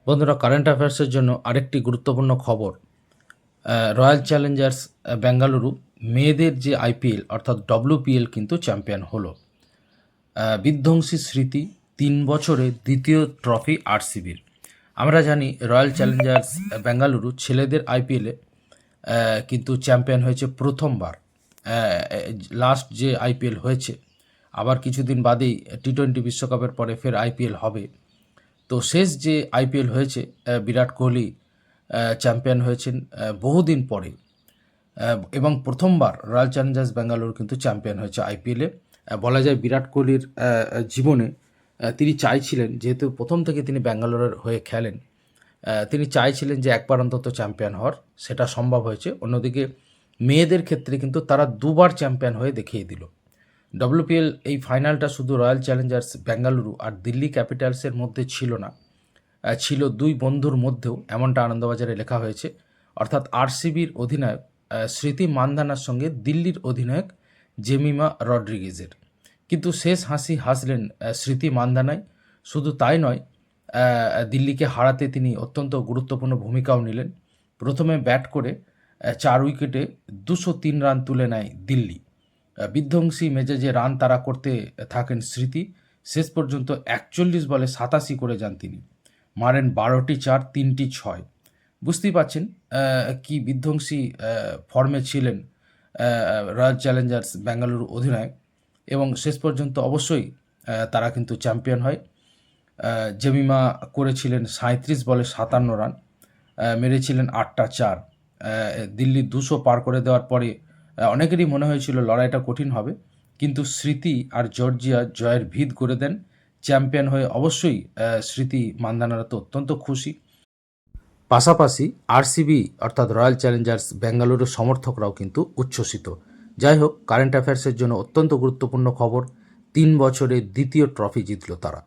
বন্ধুরা, কারেন্ট অ্যাফেয়ার্সের জন্য আরেকটি গুরুত্বপূর্ণ খবর। রয়্যাল চ্যালেঞ্জার্স বেঙ্গালুরু মেয়েদের যে আইপিএল অর্থাৎ ডব্লিউপিএল কিন্তু চ্যাম্পিয়ন হলো। বিধ্বংসী স্মৃতি, 3 বছরে দ্বিতীয় ট্রফি আরসিবির। আমরা জানি রয়্যাল চ্যালেঞ্জার্স বেঙ্গালুরু ছেলেদের আইপিএলে কিন্তু চ্যাম্পিয়ন হয়েছে প্রথমবার। লাস্ট যে আইপিএল হয়েছে, আবার কিছুদিন বাদেই টি-20 বিশ্বকাপের পরে ফের আইপিএল হবে। তো শেষ যে আইপিএল হয়েছে, বিরাট কোহলি চ্যাম্পিয়ন হয়েছেন বহুদিন পরে, এবং প্রথমবার রয়্যাল চ্যালেঞ্জার্স বেঙ্গালুরু কিন্তু চ্যাম্পিয়ন হয়েছে আইপিএলে। বলা যায় বিরাট কোহলির জীবনে তিনি চাইছিলেন, যেহেতু প্রথম থেকে তিনি ব্যাঙ্গালোরের হয়ে খেলেন, তিনি চাইছিলেন যে একবার অন্তত চ্যাম্পিয়ন হওয়ার। সেটা সম্ভব হয়েছে। অন্যদিকে মেয়েদের ক্ষেত্রে কিন্তু তারা দুবার চ্যাম্পিয়ন হয়ে দেখিয়ে দিল। ডব্লিউপিএল এই ফাইনালটা শুধু রয়্যাল চ্যালেঞ্জার্স বেঙ্গালুরু আর দিল্লি ক্যাপিটালসের মধ্যে ছিল না, ছিল দুই বন্ধুর মধ্যেও, এমনটা আনন্দবাজারে লেখা হয়েছে। অর্থাৎ আরসিবির অধিনায়ক স্মৃতি মান্ধানার সঙ্গে দিল্লির অধিনায়ক জেমিমা রড্রিগেজের। কিন্তু শেষ হাসি হাসলেন স্মৃতি মান্ধানাই। শুধু তাই নয়, দিল্লিকে হারাতে তিনি অত্যন্ত গুরুত্বপূর্ণ ভূমিকাও নিলেন। প্রথমে ব্যাট করে 4 উইকেটে 203 রান তুলে নেয় দিল্লি। বিধ্বংসী মেজাজে রান তাড়া করতে থাকেন স্মৃতি। শেষ পর্যন্ত 41 বলে 87 করে যান তিনি। মারেন 12টি 4, 3টি 6। বুঝতেই পারছেন কি বিধ্বংসী ফর্মে ছিলেন রয়্যাল চ্যালেঞ্জার্স বেঙ্গালুরু অধিনায়ক, এবং শেষ পর্যন্ত অবশ্যই তারা কিন্তু চ্যাম্পিয়ন হয়। জেমিমা করেছিলেন 37 বলে 57 রান, মেরেছিলেন 8টা 4। দিল্লি 200 পার করে দেওয়ার পরে অনেকেরই মনে হয়েছিল লড়াইটা কঠিন হবে, কিন্তু স্মৃতি আর জর্জিয়া জয়ের ভিত করে দেন। চ্যাম্পিয়ন হয়ে অবশ্যই স্মৃতি মান্ধানারা তো অত্যন্ত খুশি। পাশাপাশি আরসিবি অর্থাৎ রয়্যাল চ্যালেঞ্জার্স বেঙ্গালুরুর সমর্থকরাও কিন্তু উচ্ছ্বসিত। যাই হোক, কারেন্ট অ্যাফেয়ার্সের জন্য অত্যন্ত গুরুত্বপূর্ণ খবর। 3 বছরে দ্বিতীয় ট্রফি জিতল তারা।